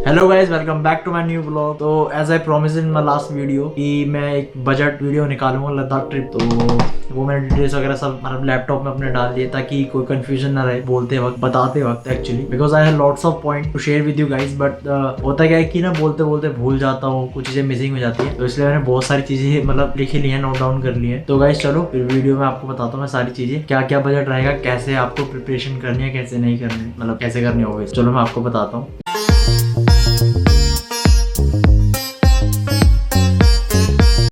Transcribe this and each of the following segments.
Hello guys, welcome back to my new blog. तो as I promise in my last video कि मैं एक budget video निकालूंगा Ladakh trip. तो वो मैंने डिटेल्स वगैरह सब मतलब लैपटॉप में अपने डाल दिए ताकि कोई कंफ्यूजन ना रहे बोलते वक्त बताते वक्त actually, because I have lots of point two share with you guys. But होता क्या है कि ना बोलते बोलते भूल जाता हूँ, कुछ चीजें मिसिंग हो जाती है, तो इसलिए मैंने बहुत सारी चीजें मतलब लिखी ली है, नोट डाउन कर ली है। तो गाइस चलो फिर वीडियो में आपको बताता हूँ मैं सारी चीजें, क्या क्या बजट रहेगा, कैसे आपको प्रिपरेशन करनी है, कैसे नहीं करनी, मतलब कैसे करनी होगी। चलो मैं आपको बताता हूँ।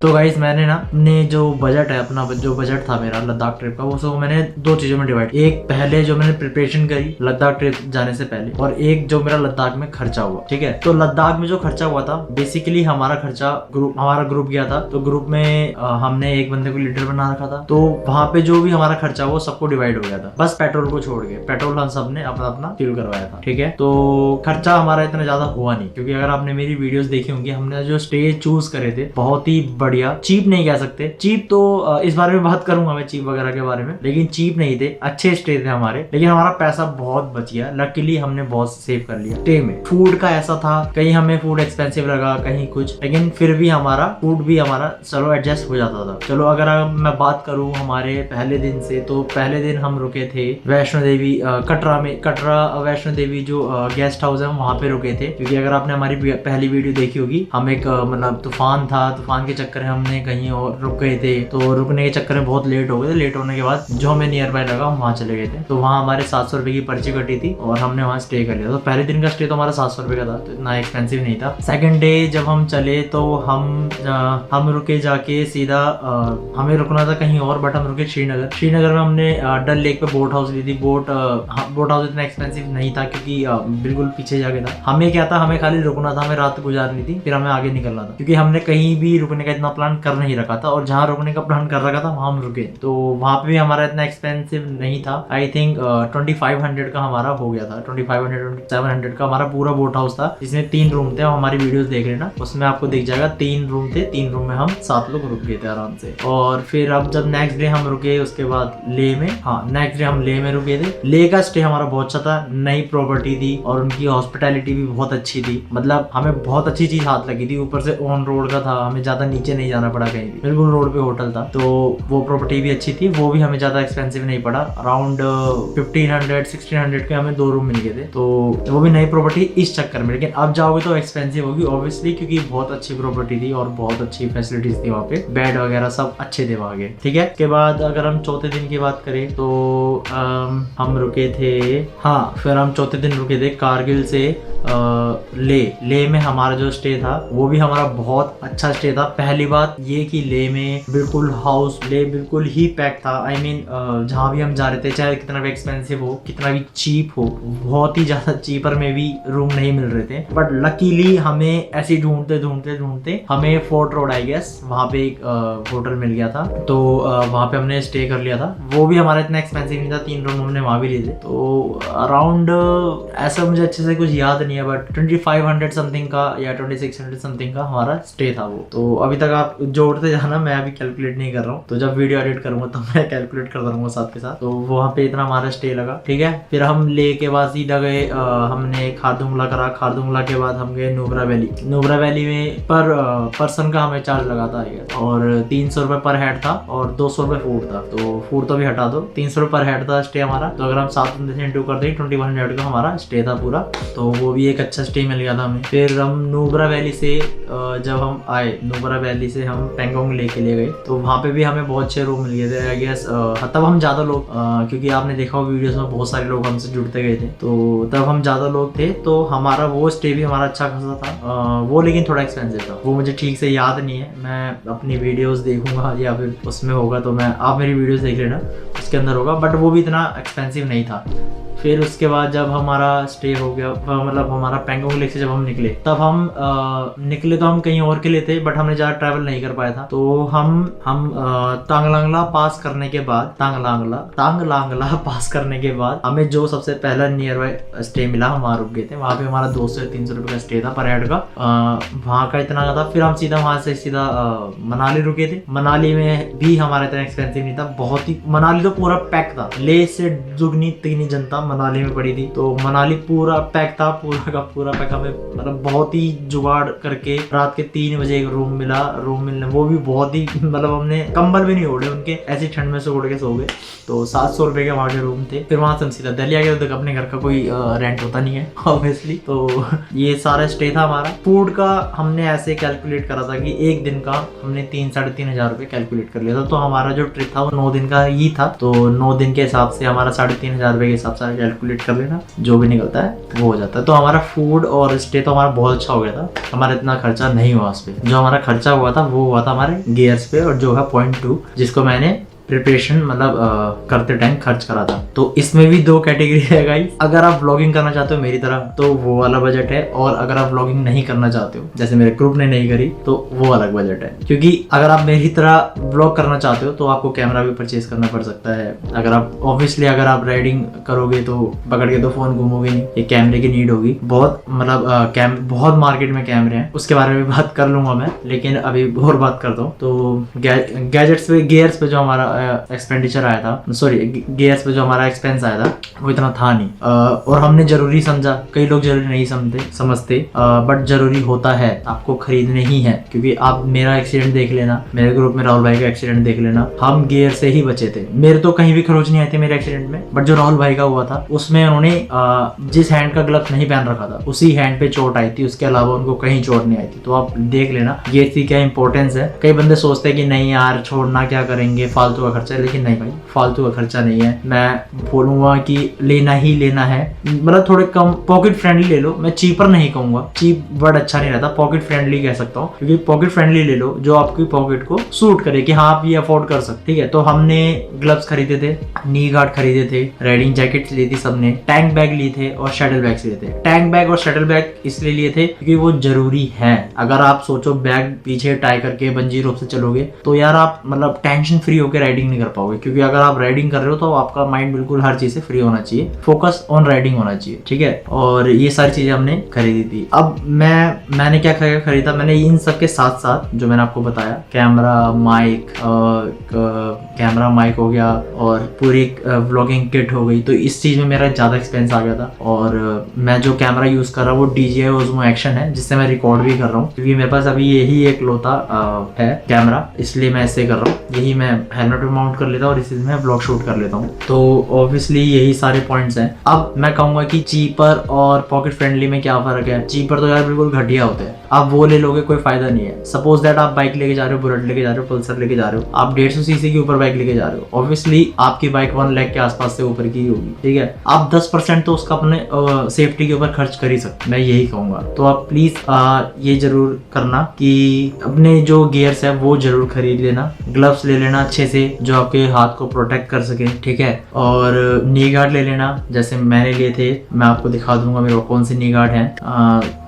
तो गाइस मैंने ना अपने जो बजट है, अपना जो बजट था मेरा लद्दाख ट्रिप का, वो सब मैंने दो चीजों में डिवाइड। एक पहले जो मैंने प्रिपरेशन करी लद्दाख ट्रिप जाने से पहले, और एक जो मेरा लद्दाख में खर्चा हुआ। ठीक है, तो लद्दाख में जो खर्चा हुआ था बेसिकली हमारा ग्रुप गया था। तो ग्रुप में हमने एक बंदे को लीडर बना रखा था, तो वहां पे जो भी हमारा खर्चा वो सबको डिवाइड हो गया था, बस पेट्रोल को छोड़ के। पेट्रोल हम सबने अपना अपना फिल करवाया था। ठीक है, तो खर्चा हमारा इतना ज्यादा हुआ नहीं, क्योंकि अगर आपने मेरी वीडियोस देखी होंगी, हमने जो स्टे चूज करे थे बहुत ही बढ़िया, चीप नहीं कह सकते, चीप तो इस बारे में बात करूंगा मैं चीप वगैरह के बारे में, लेकिन चीप नहीं थे, अच्छे स्टे थे हमारे, लेकिन हमारा पैसा बहुत बच गया। लकीली हमने बहुत सेव कर लिया स्टे में। फूड का ऐसा था, कहीं हमें फूड एक्सपेंसिव लगा, कहीं कुछ, लेकिन फिर भी हमारा फूड भी हमारा चलो एडजस्ट हो जाता था। चलो अगर मैं बात करूं हमारे पहले दिन से, तो पहले दिन हम रुके थे वैष्णो देवी कटरा में। कटरा वैष्णो देवी जो गेस्ट हाउस है वहां पे रुके थे, क्योंकि अगर आपने हमारी पहली वीडियो देखी होगी, हम एक मतलब तूफान था, तूफान के चक्कर में हमने कहीं और रुक गए थे। तो रुकने के चक्कर में बहुत लेट हो गए थे। लेट होने के बाद जो हमें नियर बाय लगा हम वहाँ चले गए थे। तो वहाँ हमारे 700 रुपए की पर्ची कटी थी और हमने वहाँ स्टे कर लिया। तो पहले दिन का स्टे तो हमारा 700 रुपए का था, तो इतना एक्सपेंसिव नहीं था। सेकंड डे जब हम चले तो हम रुके जाके सीधा हमें रुकना था कहीं और, बट हम रुके श्रीनगर में हमने डल लेक पे बोट हाउस ली थी। बोट हाउस इतना एक्सपेंसिव नहीं था, क्योंकि बिल्कुल पीछे जाके था। हमें क्या था, हमें खाली रुकना था, हमें रात गुजारनी थी, फिर हमें आगे निकलना था, क्योंकि हमने कहीं भी रुकने का इतना प्लान कर नहीं रखा था, और जहाँ रुकने का प्लान कर रखा था वहां हम रुके। तो वहां पे भी हमारा इतना एक्सपेंसिव नहीं था। आई थिंक 2500 का हमारा हो गया था, 2500-2700 का हमारा पूरा बोट हाउस था, जिसमें 3 रूम थे। हमारी वीडियोस देख लेना, उसमें आपको दिख जाएगा 3 रूम थे। 3 रूम में हम 7 लोग रुक गए थे आराम से। और फिर अब जब नेक्स्ट डे हम रुके, उसके बाद ले में, नेक्स्ट डे हम ले में रुके थे। ले का स्टे हमारा बहुत अच्छा था, नई प्रॉपर्टी थी और उनकी हॉस्पिटैलिटी भी बहुत अच्छी थी। मतलब हमें बहुत अच्छी चीज हाथ लगी थी, ऊपर से ऑन रोड का था, हमें ज्यादा नीचे नहीं जाना पड़ा कहीं भी, बिल्कुल रोड पे होटल था। तो वो प्रॉपर्टी भी अच्छी थी, वो भी हमें ज्यादा एक्सपेंसिव नहीं पड़ा। अराउंड 1500-1600 के हमें 2 रूम मिल गए थे। तो वो भी नई प्रॉपर्टी इस चक्कर में, लेकिन अब जाओगे तो एक्सपेंसिव होगी ऑब्वियसली, क्योंकि बहुत अच्छी प्रॉपर्टी थी और बहुत अच्छी फैसिलिटीज थी वहाँ पे, बेड वगैरह सब अच्छे थे वहाँ के। ठीक है, उसके बाद अगर हम चौथे दिन की बात करें तो हम रुके थे, फिर हम चौथे दिन रुके थे कारगिल से ले में। हमारा जो स्टे था वो भी हमारा बहुत अच्छा स्टे था। पहली बात ये कि ले में बिल्कुल ही पैक था। आई मीन जहाँ भी हम जा रहे थे, चाहे कितना भी एक्सपेंसिव हो, कितना भी चीप हो, बहुत ही ज्यादा चीपर में भी रूम नहीं मिल रहे थे। बट लकीली हमें ऐसे ढूंढते हमें फोर्ट रोड आई गेस वहाँ पे एक होटल मिल गया था। तो वहाँ पे हमने स्टे कर लिया था। वो भी हमारा इतना एक्सपेंसिव नहीं था, 3 रूम हमने वहाँ भी लिए थे। तो अराउंड ऐसा मुझे अच्छे से कुछ याद नहीं है, बट 2500 समथिंग का या 2600 समथिंग का हमारा स्टे था वो। तो अभी तक आप जोड़ते जाना, मैं अभी कैलकुलेट नहीं कर रहा हूँ, तो जब वीडियो एडिट करूंगा तो मैं कैलकुलेट करता रहूंगा साथ के साथ। तो वहाँ पे इतना हमारा स्टे लगा। ठीक है, फिर हम ले के बाद सीधा गए, हमने खारदुंगला करा। खारदुंगला के बाद हम गए नुब्रा वैली में पर पर्सन का हमें चार्ज लगा था और 300 रुपए पर हेड था और 200 रुपए फूड था। तो फूड तो भी हटा दो, 300 रुपए पर हेड था स्टे हमारा। तो अगर हम 7 दिन से इंटू कर दें 2100 का हमारा स्टे था पूरा। तो वो भी एक अच्छा स्टे मिल गया था हमें। फिर हम नुब्रा वैली से जब हम आए, नुब्रा वैली से हम पेंगोंग लेके ले गए, तो वहाँ पे भी हमें बहुत अच्छे रूम मिल गए थे। आई गेस तब हम ज्यादा लोग, क्योंकि आपने देखा वीडियोस में बहुत सारे लोग हमसे जुड़ते गए थे, तो तब हम ज्यादा लोग थे। तो हमारा वो स्टे भी हमारा अच्छा खासा था। वो लेकिन थोड़ा एक्सपेंसिव था, वो मुझे ठीक से याद नहीं है, मैं अपनी वीडियोस देखूंगा या फिर उसमें होगा तो आप मेरी वीडियोस देख लेना, उसके अंदर होगा। बट वो भी इतना एक्सपेंसिव नहीं था। फिर उसके बाद जब हमारा स्टे हो गया, मतलब हमारा पेंगोंग लेक से जब हम निकले, तब हम निकले तो हम कहीं और के लिए थे, बट हमने ज़्यादा ट्रैवल नहीं कर पाया था। तो हम तांगलांगला पास करने के बाद, तांगलांगला पास करने के बाद हमें जो सबसे पहला नियर बाय स्टे मिला, हम वहाँ रुक गए थे। वहाँ पे हमारा 200 से 300 रुपये का स्टे था पर हेड का। वहाँ का इतना था। फिर हम सीधा वहाँ से सीधा मनाली रुके थे। मनाली में भी हमारा इतना एक्सपेंसिव नहीं था, बहुत ही। मनाली तो पूरा पैक था, ले से दुगनी तिगनी जनता मनाली में पड़ी थी, तो मनाली पूरा पैक था, पूरा का पूरा पैक। हमें मतलब बहुत ही जुगाड़ करके रात के 3 बजे एक रूम मिला, रूम मिलने वो भी बहुत ही मतलब हमने कंबल भी नहीं ओढ़े उनके, ऐसी ठंड में से उड़ के सो गए। तो 700 रुपए के वहाँ के रूम थे। फिर वहां से हम सीधा दिल्ली आ गए, तो अपने घर का कोई रेंट होता नहीं है ऑब्वियसली। तो ये सारा स्टे था हमारा। फूड का हमने ऐसे कैलकुलेट करा था कि एक दिन का हमने 3-3.5 हजार रुपए कैलकुलेट कर लिया था। तो हमारा जो ट्रिप था वो 9 दिन का ही था, तो 9 दिन के हिसाब से हमारा 3.5 हजार रुपए के हिसाब से कैलकुलेट कर लेना, जो भी निकलता है वो हो जाता है। तो हमारा फूड और स्टे तो हमारा बहुत अच्छा हो गया था, हमारा इतना खर्चा नहीं हुआ उस पे। जो हमारा खर्चा हुआ था वो हुआ था हमारे गियर्स पे, और जो है पॉइंट 2 जिसको मैंने प्रिपरेशन मतलब करते टाइम खर्च करा था। तो इसमें भी 2 कैटेगरी है गाइस। अगर आप व्लॉगिंग करना चाहते हो मेरी तरह तो वो वाला बजट है, और अगर आप व्लॉगिंग नहीं करना चाहते हो जैसे मेरे ग्रुप ने नहीं करी तो वो अलग बजट है। क्योंकि अगर आप मेरी तरह व्लॉग करना चाहते हो तो आपको कैमरा भी परचेज करना पड़ सकता है। अगर आप ऑब्वियसली अगर आप राइडिंग करोगे तो पकड़ के तो फोन घूमोगे नहीं, ये कैमरे की नीड होगी बहुत। मतलब बहुत मार्केट में कैमरे हैं, उसके बारे में बात कर लूंगा मैं, लेकिन अभी और बात करता हूँ। तो गैजेट्स पे, गियर्स पे जो हमारा एक्सपेंडिचर आया था, सॉरी गियर्स पे जो हमारा एक्सपेंस आया था वो इतना था नहीं, और हमने जरूरी समझा। कई लोग जरूरी नहीं समझते, बट जरूरी होता है, आपको खरीदने ही है। क्योंकि आप मेरा एक्सीडेंट देख लेना, मेरे ग्रुप में राहुल भाई का एक्सीडेंट देख लेना, हम गियर से ही बचे थे। मेरे तो कहीं भी खरोच नहीं आए थे मेरे एक्सीडेंट में, बट जो राहुल भाई का हुआ था उसमें उन्होंने जिस हैंड का ग्लव्स नहीं पहन रखा था उसी हैंड पे चोट आई थी, उसके अलावा उनको कहीं चोट नहीं आई थी। तो आप देख लेना गियर की क्या इंपॉर्टेंस है। कई बंदे सोचते हैं कि नहीं यार छोड़ना क्या करेंगे, फालतू का खर्चा है, लेकिन नहीं भाई फालतू का खर्चा नहीं है। मैं बोलूंगा कि लेना ही लेना है, मतलब थोड़े कम पॉकेट फ्रेंडली ले लो। मैं चीपर नहीं कहूंगा, चीप वर्ड अच्छा नहीं रहता, पॉकेट फ्रेंडली कह सकता हूँ। क्योंकि पॉकेट फ्रेंडली ले लो जो आपकी पॉकेट को सूट करे कि हाँ आप ये अफोर्ड कर सकते। ठीक है, तो हमने ग्लव्स खरीदे थे, नी गार्ड खरीदे थे, राइडिंग जैकेट ली थी सबने, टैंक बैग लिए थे और शटल बैग लिए थे। टैंक बैग और शटल बैग इसलिए लिए थे क्योंकि वो जरूरी है। अगर आप सोचो बैग पीछे टाई करके बंजी रोप से चलोगे तो यार आप मतलब टेंशन फ्री होकर राइडिंग नहीं कर पाओगे। क्योंकि अगर आप राइडिंग कर रहे हो तो आपका माइंड बिल्कुल हर चीज से फ्री होना चाहिए, फोकस ऑन राइडिंग होना चाहिए। ठीक है, और ये सारी चीजें हमने खरीदी थी। अब मैंने क्या खरीदा, मैंने इन सब के साथ साथ जो मैंने आपको बताया, कैमरा माइक हो गया और पूरी व्लॉगिंग किट हो गई, तो इस चीज में मेरा ज्यादा एक्सपेंस आ गया था। और मैं जो कैमरा यूज कर रहा हूँ वो DJI Osmo Action है, जिससे मैं रिकॉर्ड भी कर रहा हूँ। क्योंकि मेरे पास अभी यही एक लोता है कैमरा, इसलिए मैं ऐसे कर रहा हूँ। यही मैं हेलमेट पे माउंट कर लेता हूँ और इसी में ब्लॉग शूट कर लेता हूँ। तो ऑब्वियसली यही सारे पॉइंट्स हैं। अब मैं कहूंगा कि चीपर और पॉकेट फ्रेंडली में क्या फर्क है। चीपर तो यार बिल्कुल घटिया होते हैं, आप वो ले लोगे कोई फायदा नहीं है। सपोज दैट आप बाइक लेके जा रहे हो, बुलेट लेके जा रहे हो, पल्सर लेके जा रहे हो, आप 150 सीसी के ऊपर बाइक लेके जा रहे हो, ऑब्वियसली आपकी बाइक 1 लाख के आसपास से ऊपर की होगी। ठीक है, आप 10% तो उसका अपने सेफ्टी के ऊपर खर्च कर ही सकते, मैं यही कहूंगा। तो आप प्लीज ये जरूर करना कि अपने जो गियर्स है वो जरूर खरीद लेना, ग्लव्स ले लेना अच्छे से जो आपके हाथ को प्रोटेक्ट कर सके। ठीक है, और नी गार्ड ले लेना जैसे मैंने लिए थे, मैं आपको दिखा दूंगा मेरे को कौन से नी गार्ड है।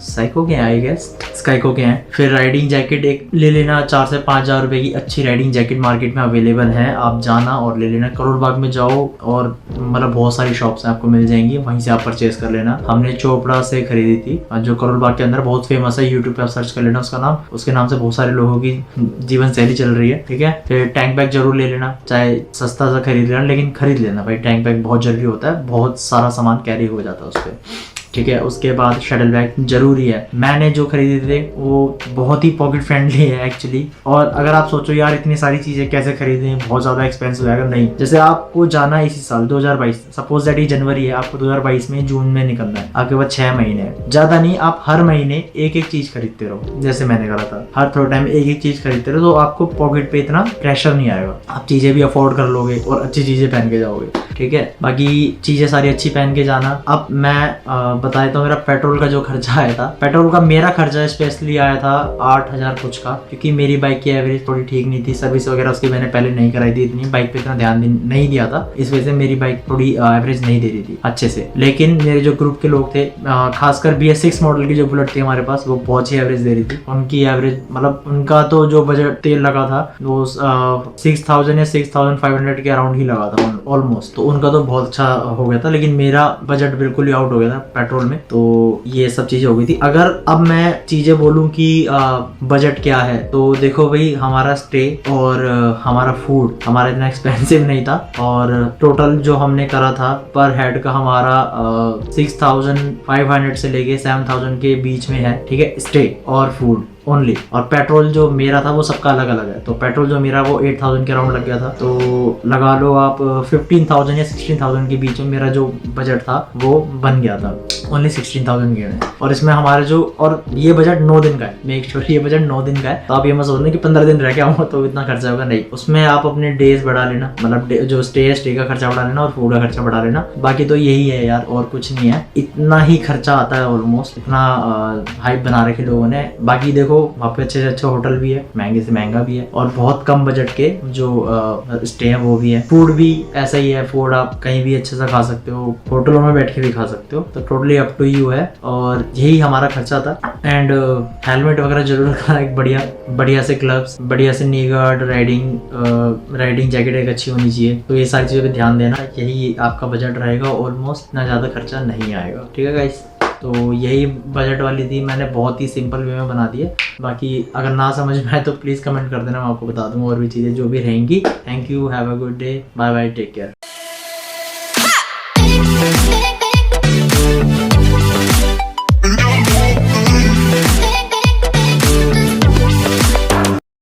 साइको के हैं आई गेस, स्काइको के हैं। फिर राइडिंग जैकेट एक ले लेना, 4 से 5 हजार रुपए की अच्छी राइडिंग जैकेट मार्केट में अवेलेबल है, आप जाना और ले लेना। करोड़ बाग में जाओ और मतलब बहुत सारी शॉप्स आपको मिल जाएंगी, वहीं से आप परचेज कर लेना। हमने चोपड़ा से खरीदी थी, जो करोड़ बाग के अंदर बहुत फेमस है, यूट्यूब पे आप सर्च कर लेना उसका नाम, उसके नाम से बहुत सारे लोगों की जीवन शैली चल रही है। ठीक है, फिर टैंक बैग जरूर ले लेना, चाहे सस्ता सा खरीद लेना लेकिन खरीद लेना भाई, टैंक बैग बहुत जरूरी होता है, बहुत सारा सामान कैरी हो जाता है उस पर। ठीक है, उसके बाद शटल बैग जरूरी है। मैंने जो खरीदे थे वो बहुत ही पॉकेट फ्रेंडली है एक्चुअली। और अगर आप सोचो यार इतनी सारी चीजें कैसे खरीदें, बहुत ज्यादा एक्सपेंस हो जाएगा, नहीं। जैसे आपको जाना है इसी साल 2022, सपोज दैट ये जनवरी है, आपको 2022 में जून में निकलना है, आपके पास 6 महीने हैं, ज्यादा नहीं। आप हर महीने एक एक चीज खरीदते रहो, जैसे मैंने करा था, हर थोड़ा टाइम एक एक चीज खरीदते रहो, तो आपको पॉकेट पे इतना प्रेशर नहीं आएगा, आप चीजें भी अफोर्ड कर लोगे और अच्छी चीजें पहन के जाओगे। ठीक है, बाकी चीजें सारी अच्छी पहन के जाना। अब मैं बता देता हूँ मेरा पेट्रोल का जो खर्चा आया था। पेट्रोल का मेरा खर्चा स्पेशली आया था 8,000 कुछ का, क्योंकि मेरी बाइक की एवरेज थोड़ी ठीक नहीं थी, सर्विस वगैरह उसकी मैंने पहले नहीं कराई थी, इतनी बाइक पे इतना ध्यान नहीं दिया था, इस वजह से मेरी बाइक थोड़ी एवरेज नहीं दे रही थी अच्छे से। लेकिन मेरे जो ग्रुप के लोग थे, खासकर BS6 मॉडल की जो बुलेट थी हमारे पास, वो बहुत ही एवरेज दे रही थी। उनकी एवरेज मतलब उनका तो जो बजट तेल लगा था वो 6,000 या 6,500 के अराउंड ही लगा था ऑलमोस्ट, तो उनका तो बहुत अच्छा हो गया था। लेकिन मेरा बजट बिल्कुल ही आउट हो गया था पेट्रोल पेट्रोल में, तो ये सब चीजें हो गई थी। अगर अब मैं चीजें बोलूं कि बजट क्या है, तो देखो भाई हमारा स्टे और हमारा फूड हमारा इतना एक्सपेंसिव नहीं था, और टोटल जो हमने करा था पर हेड का हमारा 6500 से लेके 7000 के बीच में है, ठीक है, स्टे और फूड ओनली। और पेट्रोल जो मेरा था वो सबका अलग अलग है, तो पेट्रोल जो मेरा वो 8000 के राउंड लग गया था, तो लगा लो आप 15000 या 16000 के बीच में मेरा जो बजट था वो बन गया था। ओनली 16000 के, और इसमें हमारे जो, और ये बजट 9 दिन का है, मेक श्योर ये बजट 9 दिन का है। तो आप ये मत सोचना कि 15 दिन रह के आऊंगा तो इतना खर्चा होगा, नहीं, उसमें आप अपने डेज बढ़ा लेना, मतलब जो स्टे है स्टे का खर्चा बढ़ा लेना और फूड का खर्चा बढ़ा लेना, बाकी तो यही है यार, और कुछ नहीं है, इतना ही खर्चा आता है ऑलमोस्ट, इतना हाइप बना रखे लोगों ने। बाकी देखो वहाँ पे अच्छे से अच्छे होटल भी है, महंगे से महंगा भी है, और बहुत कम बजट के जो स्टे है वो भी है। फूड भी ऐसा ही है, फूड आप कहीं भी अच्छे से खा सकते हो, होटलों में बैठ के भी खा सकते हो, तो टोटली अप टू यू है। और यही हमारा खर्चा था। एंड हेलमेट वगैरह जरूर रखना, एक बढ़िया से ग्लव्स, बढ़िया से नी गार्ड, राइडिंग जैकेट एक अच्छी होनी चाहिए, तो ये सारी चीज़ों पे ध्यान देना। यही आपका बजट रहेगा, ऑलमोस्ट इतना ज़्यादा खर्चा नहीं आएगा, ठीक है गाइस। तो यही बजट वाली थी, मैंने बहुत ही सिंपल वे में बना दी है। बाकी अगर ना समझ में आए तो प्लीज़ कमेंट कर देना, मैं आपको बता दूंगा और भी चीज़ें जो भी रहेंगी। Thank you, have a good day, bye bye, take care.